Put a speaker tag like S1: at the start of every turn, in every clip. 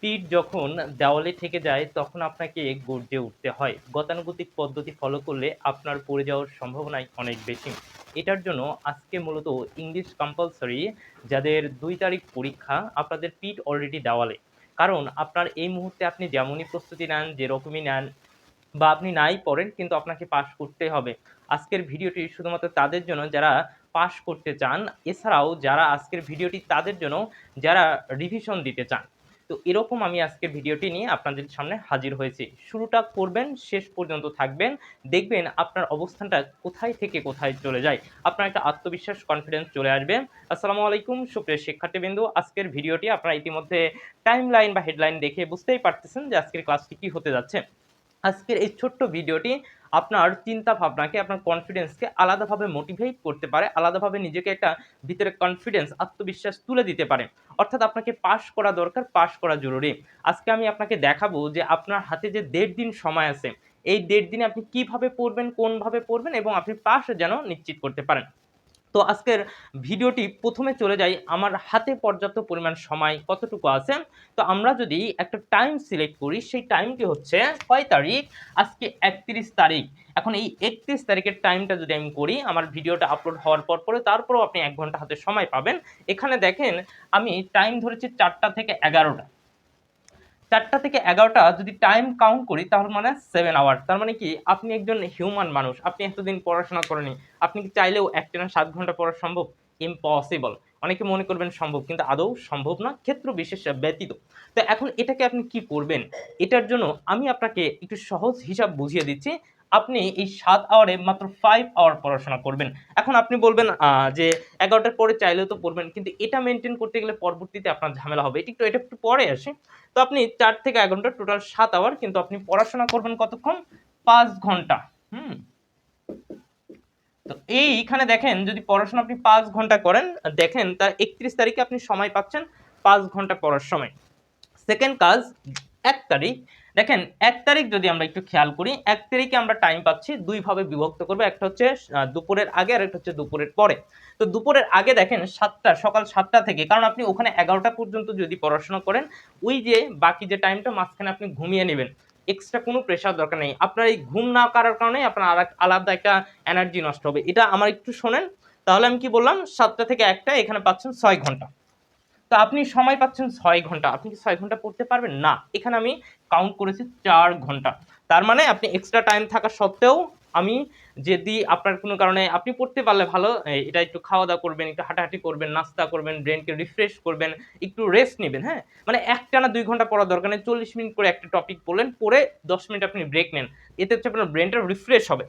S1: পিঠ যখন দেওয়ালে ঠেকে যায় তখন আপনাকে গর্জে উঠতে হয়। গতানুগতিক পদ্ধতি ফলো করলে আপনার পড়ে যাওয়ার সম্ভাবনাই অনেক বেশি। এটার জন্য আজকে মূলত ইংলিশ কম্পালসরি যাদের ২ তারিখ পরীক্ষা, আপনাদের পিঠ অলরেডি দেওয়ালে। কারণ আপনার এই মুহূর্তে আপনি যেমনই প্রস্তুতি নেন, যেরকমই নেন বা আপনি নাই পড়েন কিন্তু আপনাকে পাস করতেই হবে। আজকের ভিডিওটি শুধুমাত্র তাদের জন্য যারা পাস করতে চান, এছাড়াও যারা আজকের ভিডিওটি তাদের জন্য যারা রিভিশন দিতে চান। তো এরকম আমি আজকের ভিডিওটি নিয়ে আপনাদের সামনে হাজির হয়েছি। শুরুটা করবেন, শেষ পর্যন্ত থাকবেন। দেখবেন আপনার অবস্থানটা কোথায় থেকে কোথায় চলে যায়। আপনার একটা আত্মবিশ্বাস, কনফিডেন্স চলে আসবে। আসসালামু আলাইকুম সুপ্রিয় শিক্ষার্থীবৃন্দ। আজকের ভিডিওটি আপনারা ইতিমধ্যে টাইমলাইন বা হেডলাইন দেখে বুঝতেই পারতেছেন যে আজকের ক্লাসটি কি হতে যাচ্ছে। আজকের এই ছোট্ট ভিডিওটি আপনার চিন্তা ভাবনাকে, আপনার কনফিডেন্সকে আলাদাভাবে মোটিভেট করতে পারে, আলাদাভাবে নিজেকে একটা ভিতরে কনফিডেন্স, আত্মবিশ্বাস তুলে দিতে পারে। অর্থাৎ আপনাকে পাস করা দরকার, পাস করা জরুরি। আজকে আমি আপনাকে দেখাবো যে আপনার হাতে যে ১.৫ দিন সময় আছে, এই ১.৫ দিনে আপনি কিভাবে পড়বেন, কোনভাবে পড়বেন এবং আপনি পাস যেন নিশ্চিত করতে পারেন। তো আজকের ভিডিওটি প্রথমে চলে যাই আমার হাতে পর্যাপ্ত পরিমাণ সময় কতটুকু আছে। তো আমরা যদি একটা টাইম সিলেক্ট করি, সেই টাইমটি হচ্ছে কয় তারিখ? আজকে ৩১ তারিখ। এখন এই ৩১ তারিখের টাইমটা যদি আমি করি, আমার ভিডিওটা আপলোড হওয়ার পরে তারপরেও আপনি ১ ঘন্টা হাতে সময় পাবেন। এখানে দেখেন আমি টাইম ধরেছি ৪টা থেকে ১১টা। ৪টা থেকে ১১টা যদি টাইম কাউন্ট করি তাহলে মানে 7 আওয়ার। তার মানে কি আপনি একজন হিউম্যান মানুষ। আপনি এতদিন পড়াশোনা করেননি। আপনি কি চাইলেও একটানা ৭ ঘন্টা পড়া সম্ভব? ইম্পসিবল। অনেকে মনে করবেন সম্ভব কিন্তু আদৌ সম্ভব না, ক্ষেত্র বিশেষ ব্যতীত। তো এখন এটাকে আপনি কি করবেন? এটার জন্য আমি আপনাকে একটু সহজ হিসাব বুঝিয়ে দিচ্ছি। আপনি এই ৭ আওয়ারে মাত্র ৫ আওয়ার পড়াশোনা করবেন। এখন আপনি বলবেন যে ১১টার পরে চাইলেও তো পড়বেন। কিন্তু এটা মেইনটেইন করতে গেলে পরবর্তীতে আপনার ঝামেলা হবে। এটা একটু পরে আসি। তো আপনি ৪ থেকে ১ ঘন্টা টোটাল ৭ আওয়ার, কিন্তু আপনি পড়াশোনা করবেন কতক্ষণ? ৫ ঘন্টা। হুম? তো এইখানে দেখেন যদি পড়াশোনা আপনি ৫ ঘন্টা করেন, দেখেন তার ৩১ তারিখে আপনি সময় পাচ্ছেন ৫ ঘন্টা পড়ার সময়। সেকেন্ড কাজ ১ তারিখ। দেখেন ১ তারিখ যদি আমরা একটু খেয়াল করি, ১ তারিখে আমরা টাইম পাচ্ছি ২ ভাবে বিভক্ত করব। একটা হচ্ছে দুপুরের আগে আর একটা হচ্ছে দুপুরের পরে। তো দুপুরের আগে দেখেন সকাল ৭টা থেকে, কারণ আপনি ওখানে ১১টা পর্যন্ত যদি পড়াশোনা করেন, ওই যে বাকি যে টাইমটা মাঝখানে আপনি ঘুমিয়ে নেবেন। এক্সট্রা কোনো প্রেশার দরকার নেই। আপনার এই ঘুম না করার কারণে আপনার আলাদা একটা এনার্জি নষ্ট হবে। এটা আমার একটু শোনেন। তাহলে আমি কি বললাম? ৭টা থেকে ১টা এখানে পাচ্ছেন ৬ ঘন্টা। তো আপনি সময় পাচ্ছেন ৬ ঘন্টা। আপনি কি ৬ ঘন্টা পড়তে পারবেন? না। এখানে আমি কাউন্ট করেছি ৪ ঘন্টা। তার মানে আপনি এক্সট্রা টাইম থাকা সত্ত্বেও আমি যদি আপনার কোনো কারণে আপনি পড়তে পারলে ভালো, এটা একটু খাওয়া-দাওয়া করবেন, একটু হাঁটাহাঁটি করবেন, নাস্তা করবেন, ব্রেইনকে রিফ্রেশ করবেন, একটু রেস্ট নিবেন, হ্যাঁ? মানে একটানা ২ ঘন্টা পড়ার দরকার নেই। ৪০ মিনিট করে একটা টপিক পড়লেন, পড়ে ১০ মিনিট আপনি ব্রেক নেন। এতে হচ্ছে আপনার ব্রেইনটা রিফ্রেশ হবে।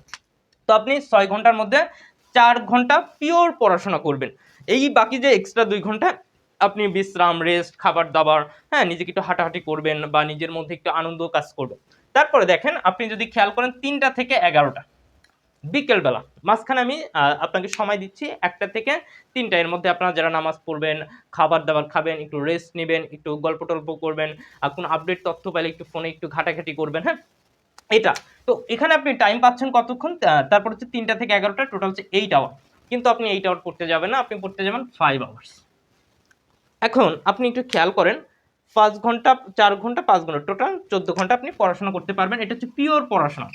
S1: তো আপনি ৬ ঘন্টার মধ্যে ৪ ঘন্টা পিওর পড়াশোনা করবেন। এই বাকি যে এক্সট্রা ২ ঘন্টা আপনি বিশ্রাম, রেস্ট, খাবার-দাবার, হ্যাঁ? নিজেকে একটু হাঁটাহাঁটি করবেন বা নিজের মধ্যে একটু আনন্দ কাজ করবে। তারপরে দেখেন আপনি যদি খেয়াল করেন ৩টা থেকে ১১টা বিকেলবেলা। মাঝখানে আমি আপনাকে সময় দিচ্ছি ১টা থেকে ৩টা। এর মধ্যে আপনারা যারা নামাজ পড়বেন, খাবার-দাবার খাবেন, একটু রেস্ট নিবেন, একটু গল্প-টল্প করবেন, কোনো আপডেট তথ্য পাইলে একটু ফোনে একটু ঘাটাঘাটি করবেন, হ্যাঁ? এটা। তো এখানে আপনি টাইম পাচ্ছেন কতক্ষণ? তারপর হচ্ছে ৩টা থেকে ১১টা টোটাল হচ্ছে ৮ আওয়ার। কিন্তু আপনি ৮ আওয়ার পড়তে যাবেন না, আপনি পড়তে যাবেন ৫ আওয়ার্স। এখন আপনি একটু খেয়াল করেন ৫ ঘন্টা, ৪ ঘন্টা, ৫ ঘন্টা টোটাল ১৪ ঘন্টা আপনি পড়াশোনা করতে পারবেন। এটা হচ্ছে পিওর পড়াশোনা।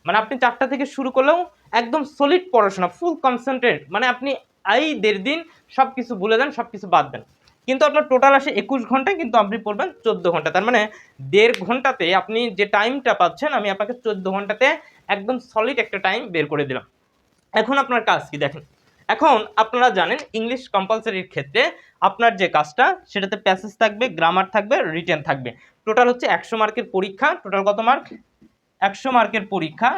S1: মানে আপনি ৪টা থেকে শুরু করলেও একদম সলিড পড়াশোনা, ফুল কনসেনট্রেট, মানে আপনি এই ১.৫ দিন সবকিছু ভুলে যান, সবকিছু বাদ দেন। কিন্তু আপনার টোটাল আসে ২১ ঘন্টা, কিন্তু আপনি পড়বেন ১৪ ঘন্টা। তার মানে ১.৫ ঘন্টাতে আপনি যে টাইমটা পাচ্ছেন, আমি আপনাকে ১৪ ঘন্টাতে একদম সলিড একটা টাইম বের করে দিলাম। এখন আপনার কাজ কি দেখেন। এখন আপনারা জানেন ইংলিশ কম্পালসরির ক্ষেত্রে আপনার যে কাজটা সেটাতে প্যাসেজ থাকবে, গ্রামার থাকবে, রিটেন থাকবে। টোটাল হচ্ছে ১০০ মার্কের পরীক্ষা। টোটাল কত মার্ক? ১০০ মার্কের পরীক্ষা।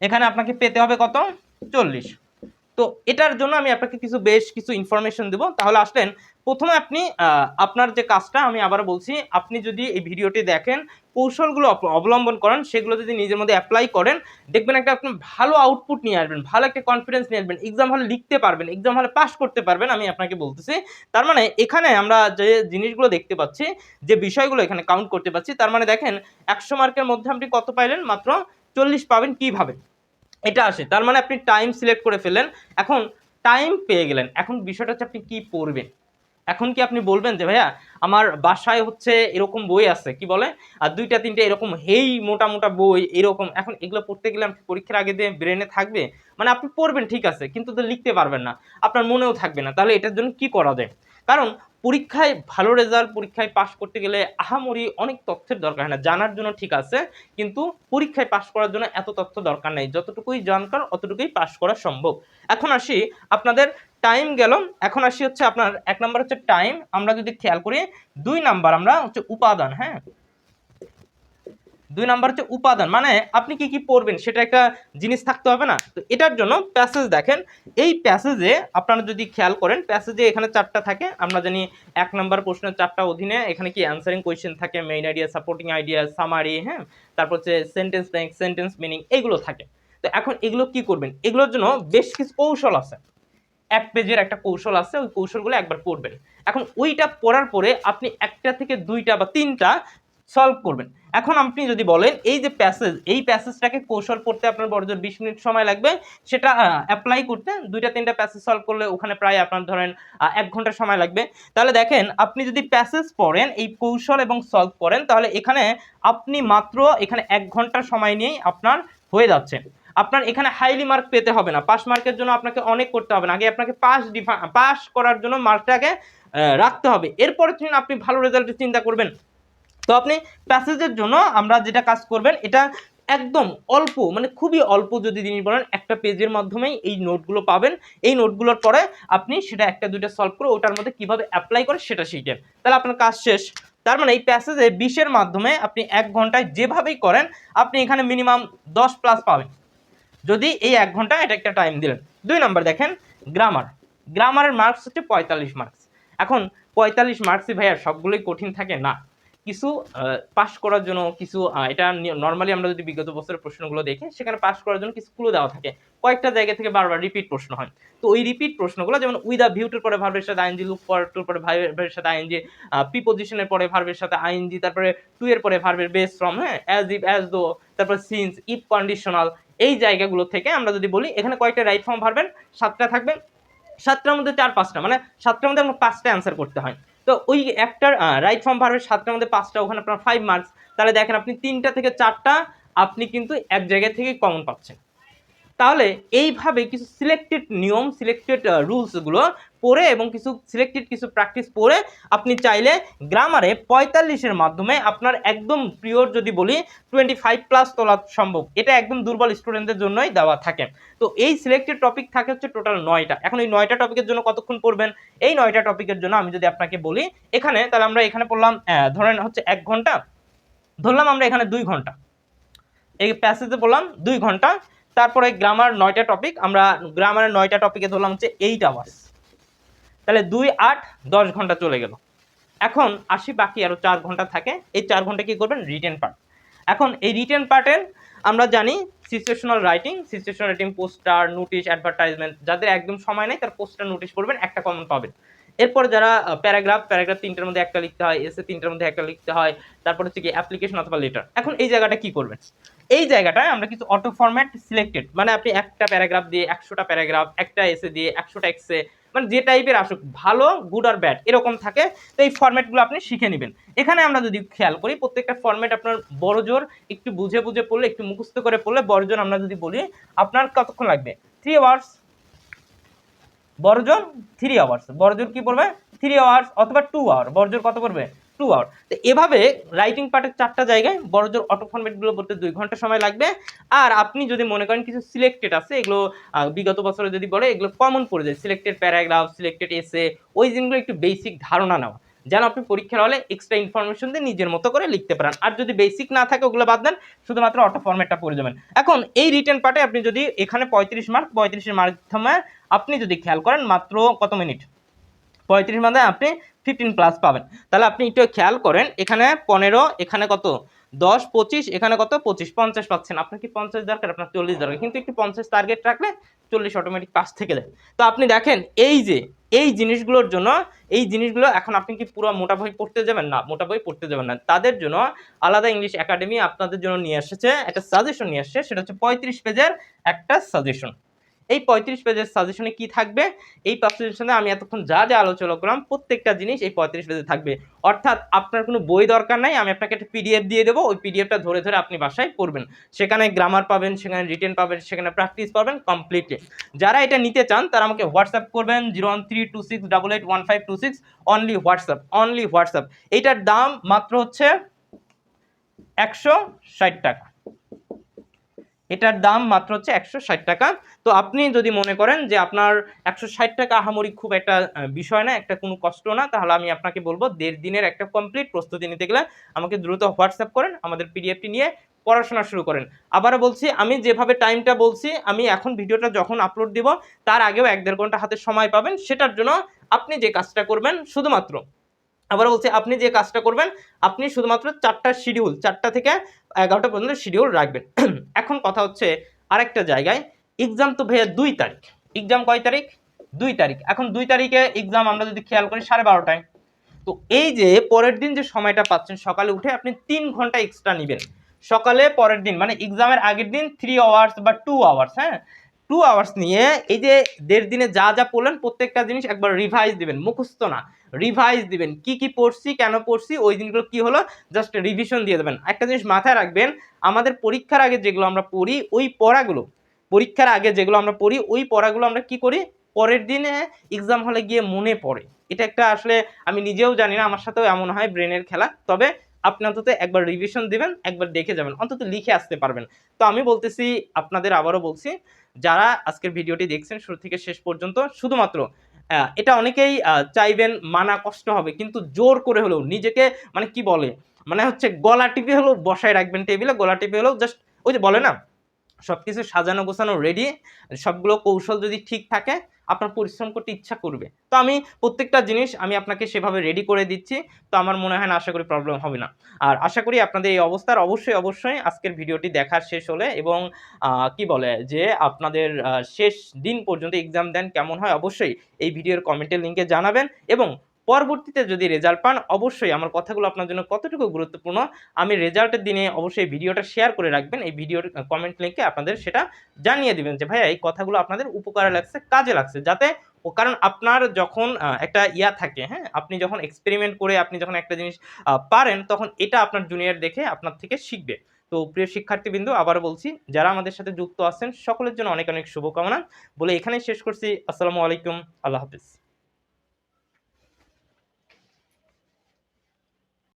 S1: এখানে আপনাকে পেতে হবে কত? ৪০। তো এটার জন্য আমি আপনাকে বেশ কিছু ইনফরমেশন দেব। তাহলে আসলেন প্রথমে আপনি আপনার যে কাজটা আমি আবারও বলছি, আপনি যদি এই ভিডিওটি দেখেন, কৌশলগুলো অবলম্বন করেন, সেগুলো যদি নিজের মধ্যে এপ্লাই করেন, দেখবেন একটা আপনি ভালো আউটপুট নিয়ে আসবেন, ভালো একটা কনফিডেন্স নিয়ে আসবেন, এক্সাম হলে লিখতে পারবেন, এক্সাম হলে পাস করতে পারবেন, আমি আপনাকে বলতেছি। তার মানে এখানে আমরা যে জিনিসগুলো দেখতে পাচ্ছি, যে বিষয়গুলো এখানে কাউন্ট করতে পারছি, তার মানে দেখেন ১০০ মার্কের মধ্যে আপনি কত পাইলেন? মাত্র ৪০ পাবেন। কিভাবে? এটা আসে। তার মানে আপনি টাইম সিলেক্ট করে ফেললেন। এখন টাইম পেয়ে গেলেন। এখন বিষয়টা হচ্ছে আপনি কি পড়বেন। এখন কি আপনি বলবেন যে ভাইয়া আমার বাসায় হচ্ছে এরকম বই আছে, কি বলে, আর 2টা 3টে এরকম হেই মোটা মোটা বই এরকম, এখন এগুলো পড়তে গেলে পরীক্ষার আগে দিয়ে ব্রেনে থাকবে? মানে আপনি পড়বেন ঠিক আছে, কিন্তু তো লিখতে পারবেন না, আপনার মনেও থাকবে না। তাহলে এটার জন্য কি করা যায়? কারণ পরীক্ষায় ভালো রেজাল্ট, পরীক্ষায় পাস করতে গেলে আহামরি অনেক তথ্যের দরকার হয় না, জানার জন্য ঠিক আছে, কিন্তু পরীক্ষায় পাস করার জন্য এত তথ্য দরকার নেই, যতটুকুই জানকার অতটুকুই পাস করা সম্ভব। এখন আসি আপনাদের টাইম গেল, এখন আসি হচ্ছে আপনার 1 নাম্বার হচ্ছে টাইম, আমরা যদি খেয়াল করি 2 নাম্বার আমরা হচ্ছে উপাদান, হ্যাঁ 2 নাম্বার হচ্ছে উপাদান, মানে আপনি কি কি পড়বেন সেটা একটা জিনিস থাকতে হবে না? তো এটার জন্য প্যাসেজ দেখেন, এই প্যাসেজে আপনারা যদি খেয়াল করেন, প্যাসেজে এখানে 4টা থাকে, আমরা জানি 1 নাম্বার প্রশ্নের 4টা অধীনে এখানে কি অ্যানসারিং কোয়েশ্চেন থাকে, main idea, supporting idea, summary, হ্যাঁ, তারপর হচ্ছে সেন্টেন্স ব্যাংক, সেন্টেন্স মিনিং, এগুলো থাকে। তো এখন এগুলো কি করবেন, এগুলোর জন্য বেশ কিছু কৌশল আছে, 1 পেজের একটা কৌশল আছে, ওই কৌশলগুলো একবার পড়বেন। এখন ওইটা পড়ার পরে আপনি 1টা থেকে 2টা বা 3টা সলভ করবেন। এখন আপনি যদি বলেন এই যে প্যাসেজ, এই প্যাসেজটাকে কৌশল পড়তে আপনার বড়জোর 20 মিনিট সময় লাগবে, সেটা অ্যাপ্লাই করতে 2টা 3টা প্যাসেজ সলভ করলে ওখানে প্রায় আপনার ধরেন 1 ঘন্টা সময় লাগবে। তাহলে দেখেন আপনি যদি প্যাসেজ পড়েন, এই কৌশল এবং সলভ করেন, তাহলে এখানে আপনি মাত্র এখানে 1 ঘন্টা সময় নিয়েই আপনার হয়ে যাচ্ছে। আপনার এখানে হাইলি মার্ক পেতে হবে না, পাস মার্কের জন্য আপনাকে অনেক করতে হবে না, আগে আপনাকে পাস করার জন্য মার্কটাকে রাখতে হবে, এরপরে আপনি ভালো রেজাল্টের চিন্তা করবেন। তো আপনি প্যাসেজের জন্য আমরা যেটা কাজ করবেন, এটা একদম অল্প, মানে খুবই অল্প যদি জিনিস বলেন, একটা পেজের মাধ্যমেই এই নোটগুলো পাবেন। এই নোটগুলোর পরে আপনি সেটা 1টা 2টা সলভ করে ওটার মধ্যে কিভাবে অ্যাপ্লাই করে সেটা শিখেন, তাহলে আপনার কাজ শেষ। তার মানে এই প্যাসেজে 20-এর মাধ্যমে আপনি 1 ঘন্টায় যেভাবেই করেন আপনি এখানে মিনিমাম 10 প্লাস পাবেন, যদি এই 1 ঘন্টা এটা একটা টাইম দিলেন। 2 নাম্বার দেখেন গ্রামার, গ্রামারের মার্কস হচ্ছে 45 মার্কস। এখন 45 মার্কসই ভাইয়া সবগুলোই কঠিন থাকে না, কিছু পাস করার জন্য কিছু এটা নরমালি আমরা যদি বিগত বছরের প্রশ্নগুলো দেখি, সেখানে পাস করার জন্য কিছু ক্লু দেওয়া থাকে, কয়েকটা জায়গা থেকে বারবার রিপিট প্রশ্ন হয়। তো ওই রিপিট প্রশ্নগুলো যেমন উইথ আ ভিউ টুর পরে ভার্বের সাথে আইএনজি, লুক ফর টুর পরে ভার্বের সাথে আইএনজি, প্রিপজিশনের পরে ভার্বের সাথে আইএনজি, তারপরে টু এর পরে ভার্বের বেস ফ্রম, হ্যাঁ, অ্যাজ ইফ, অ্যাজ দো, তারপর সিন্স, ইফ কন্ডিশনাল, এই জায়গাগুলো থেকে আমরা যদি বলি এখানে কয়েকটা রাইট ফর্ম ভার্বের 7টা থাকবে, 7টার মধ্যে 4-5টা, মানে 7টার মধ্যে আমরা 5টা অ্যান্সার করতে হয়। তো ওই একটার রাইট ফর্ম ভার্বের 7টার মধ্যে 5টা, ওখানে আপনার 5 মার্কস। তাহলে দেখেন আপনি 3টা থেকে 4টা আপনি কিন্তু এক জায়গা থেকে কমন পাচ্ছেন। তাহলে এইভাবে কিছু সিলেক্টেড নিয়ম, সিলেক্টেড রুলসগুলো পড়ে এবং কিছু সিলেক্টেড কিছু প্র্যাকটিস পড়ে আপনি চাইলে গ্রামারে 45-এর মাধ্যমে আপনার একদম পিওর যদি বলি 25 প্লাস তোলা সম্ভব। এটা একদম দুর্বল স্টুডেন্টদের জন্যই দেওয়া থাকে। তো এই সিলেক্টেড টপিক থাকে হচ্ছে টোটাল 9টা। এখন এই 9টা টপিকের জন্য কতক্ষণ পড়বেন? এই 9টা টপিকের জন্য আমি যদি আপনাকে বলি এখানে, তাহলে আমরা এখানে পড়লাম ধরেন হচ্ছে 1 ঘন্টা, ধরলাম আমরা এখানে 2 ঘন্টা, এই প্যাসেজে বললাম 2 ঘন্টা, তারপরে গ্রামার 9টা টপিক, আমরা গ্রামারের 9টা টপিকে ধরলাম হচ্ছে 8 আওয়ার্স, তাহলে 2 8 10 ঘন্টা চলে গেল। এখন আসি বাকি আরো 4 ঘন্টা থাকে, এই 4 ঘন্টা কি করবেন? Written part. এখন এই রিটেন পার্টের আমরা জানি situational writing, poster, notice, advertisement, যাদের একদম সময় নেই তারা পোস্টার, নোটিশ করবেন, একটা কমন পাবেন। এরপর যারা প্যারাগ্রাফ 3টার মধ্যে একটা লিখতে হয়, এসে 3টার মধ্যে একটা লিখতে হয়, তারপর হচ্ছে কি অ্যাপ্লিকেশন অথবা লেটার। এখন এই জায়গাটা কি করবেন? এই জায়গাটায় আমরা কিছু অটো ফরম্যাট সিলেক্টেড, মানে আপনি একটা প্যারাগ্রাফ দিয়ে 100টা প্যারাগ্রাফ, একটা এসে দিয়ে 100টা এসে, মানে যে টাইপের আসুক, ভালো, গুড আর ব্যাড এরকম থাকে। তো এই ফরম্যাটগুলো আপনি শিখে নেবেন। এখানে আমরা যদি খেয়াল করি প্রত্যেকটা ফরম্যাট আপনার বড়জোর একটু বুঝে বুঝে পড়লে, একটু মুখস্থ করে পড়লে, বড়জোর আমরা যদি বলি আপনার কতক্ষণ লাগবে? 3 আওয়ার্স। বড়জোর 3 আওয়ার্স, বড়জোর কি পড়বে? 3 আওয়ার্স অথবা 2 আওয়ার, বড়জোর কত পড়বে? 2 আওয়ার। তো এভাবে রাইটিং পার্টের 4টা জায়গায় বড়জোর অটো ফরম্যাটগুলো পড়তে 2 ঘন্টা সময় লাগবে। আর আপনি যদি মনে করেন কিছু সিলেক্টেড আছে, এগুলো বিগত বছরে যদি বলে এগুলো কমন পড়ে যায়, সিলেক্টেড প্যারাগ্রাফ, সিলেক্টেড এসে, ওই জিনিসগুলো একটু বেসিক ধারণা নেওয়া, যেন আপনি পরীক্ষার হলে এক্সট্রা ইনফরমেশন দিয়ে নিজের মতো করে লিখতে পারেন। আর যদি বেসিক না থাকে ওগুলো বাদ দেন, শুধুমাত্র অটো ফরম্যাটটা পড়ে যাবেন। এখন এই রিটেন পার্টে আপনি যদি এখানে 35 মার্ক, 35-এর মাধ্যমে আপনি যদি খেয়াল করেন মাত্র কত মিনিট, 35 মানে আপনি 15 প্লাস পাবেন। তাহলে আপনি একটু খেয়াল করেন, এখানে 15, এখানে কত 10, 25, এখানে কত 25, 50 পাচ্ছেন। আপনার কি 50 দরকার? আপনার 40 দরকার, কিন্তু একটু 50 টার্গেট রাখলে 40 অটোমেটিক পাস থেকে যায়। তো আপনি দেখেন এই যে এই জিনিসগুলোর জন্য, এই জিনিসগুলো এখন আপনি কি পুরো মোটা বই পড়তে যাবেন? না, মোটা বই পড়তে যাবেন না। তাদের জন্য আলাদা ইংলিশ একাডেমি আপনাদের জন্য নিয়ে এসেছে, একটা সাজেশন নিয়ে আসছে, সেটা হচ্ছে 35 পেজের একটা সাজেশন। এই 35 পেজের সাজেশনে কি থাকবে, এই সাজেশনে আমি এতক্ষণ যা যা আলোচনা করলাম প্রত্যেকটা জিনিস এই 35 পেজে থাকবে। অর্থাৎ আপনার কোনো বই দরকার নাই, আমি আপনাকে একটা পিডিএফ দিয়ে দেবো, ওই পিডিএফটা ধরে ধরে আপনি বাসায় পড়বেন। সেখানে গ্রামার পাবেন, সেখানে রিটেন পাবেন, সেখানে প্র্যাকটিস পাবেন কমপ্লিটলি। যারা এটা নিতে চান তারা আমাকে হোয়াটসঅ্যাপ করবেন 01326881526, অনলি হোয়াটসঅ্যাপ। এইটার দাম মাত্র হচ্ছে 160 টাকা। এটার দাম মাত্র হচ্ছে 160 টাকা। তো আপনি যদি মনে করেন যে আপনার 160 টাকা আহামরি খুব একটা বিষয় না, একটা কোনো কষ্ট না, তাহলে আমি আপনাকে বলবো 1.5 দিনের একটা কমপ্লিট প্রস্তুতি নিতে গেলে আমাকে দ্রুত হোয়াটসঅ্যাপ করেন, আমাদের পিডিএফটি নিয়ে পড়াশোনা শুরু করেন। আবারও বলছি, আমি যেভাবে টাইমটা বলছি, আমি এখন ভিডিওটা যখন আপলোড দিব তার আগেও 1-1.5 ঘন্টা হাতে সময় পাবেন। সেটার জন্য আপনি যে কাজটা করবেন শুধুমাত্র, আবার বলছি, আপনি যে কাজটা করবেন, আপনি শুধুমাত্র 4টা শিডিউল, 4টা থেকে 11টা পর্যন্ত শিডিউল রাখবেন। এখন কথা হচ্ছে আরেকটা জায়গায়, এক্সাম তো ভাইয়া 2 তারিখ। এক্সাম কয় তারিখ? 2 তারিখ। এখন 2 তারিখে এক্সাম আমরা যদি খেয়াল করি 12:30টায়। তো এই যে পরের দিন যে সময়টা পাচ্ছেন, সকালে উঠে আপনি 3 ঘন্টা এক্সট্রা নেবেন। সকালে পরের দিন মানে এক্সামের আগের দিন 3 আওয়ার্স বা 2 আওয়ার্স, হ্যাঁ 2 আওয়ার্স নিয়ে এই যে 1.5 দিনে যা যা পড়লেন প্রত্যেকটা জিনিস একবার রিভাইজ দিবেন, মুখস্থ না, রিভাইজ দিবেন। কি কি পড়ছি, কেন পড়ছি, ওই দিনগুলো কি হলো জাস্ট রিভিশন দিয়ে দেবেন। একটা জিনিস মাথায় রাখবেন, আমাদের পরীক্ষার আগে যেগুলো আমরা পড়ি, ওই পড়াগুলো, পরীক্ষার আগে যেগুলো আমরা পড়ি ওই পড়াগুলো আমরা কি করি, পরের দিনে এক্সাম হলে গিয়ে মনে পড়ে। এটা একটা আসলে আমি নিজেও জানি না, আমার সাথেও এমন হয়, ব্রেনের খেলা। তবে আপনি অন্তত একবার রিভিশন দিবেন, একবার দেখে যাবেন, অন্তত লিখে আসতে পারবেন। তো আমি বলতেছি, আপনাদের আবারও বলছি, যারা আজকের ভিডিওটি দেখছেন শুরু থেকে শেষ পর্যন্ত, শুধুমাত্র এটা অনেকেই চাইবেন, মানা কষ্ট হবে, কিন্তু জোর করে হলেও নিজেকে, মানে কি বলে, মানে হচ্ছে গলা টিপে হলেও বসায় রাখবেন টেবিলে, গলা টিপে হলেও জাস্ট, ওই যে বলে না, সবকিছু সাজানো গোছানো রেডি, সবগুলো কৌশল যদি ঠিক থাকে আপনার পরিশ্রম করতে ইচ্ছা করবে। তো আমি প্রত্যেকটা জিনিস আমি আপনাকে সেভাবে রেডি করে দিচ্ছি। তো আমার মনে হয় না, আশা করি প্রবলেম হবে না। আর আশা করি আপনাদের এই অবস্থার অবশ্যই আজকের ভিডিওটি দেখা শেষ হলে এবং কি বলে যে আপনাদের শেষ দিন পর্যন্ত এক্সাম দেন কেমন হয়, অবশ্যই এই ভিডিওর কমেন্টের লিঙ্কে জানাবেন। এবং পরবর্তীতে যদি রেজাল্ট পান, অবশ্যই আমার কথাগুলো আপনার জন্য কতটুকু গুরুত্বপূর্ণ আমি রেজাল্টের দিনে অবশ্যই ভিডিওটা শেয়ার করে রাখবেন। এই ভিডিওর কমেন্ট লিঙ্কে আপনাদের সেটা জানিয়ে দিবেন যে ভাইয়া এই কথাগুলো আপনাদের উপকারে লাগছে, কাজে লাগছে, যাতে কারণ আপনার যখন একটা ইয়া থাকে, হ্যাঁ আপনি যখন এক্সপেরিমেন্ট করে আপনি যখন একটা জিনিস পারেন, তখন এটা আপনার জুনিয়র দেখে আপনার থেকে শিখবে। তো প্রিয় শিক্ষার্থীবৃন্দ, আবারও বলছি, যারা আমাদের সাথে যুক্ত আছেন সকলের জন্য অনেক অনেক শুভকামনা বলে এখানেই শেষ করছি। আসসালামু আলাইকুম, আল্লাহ হাফিজ।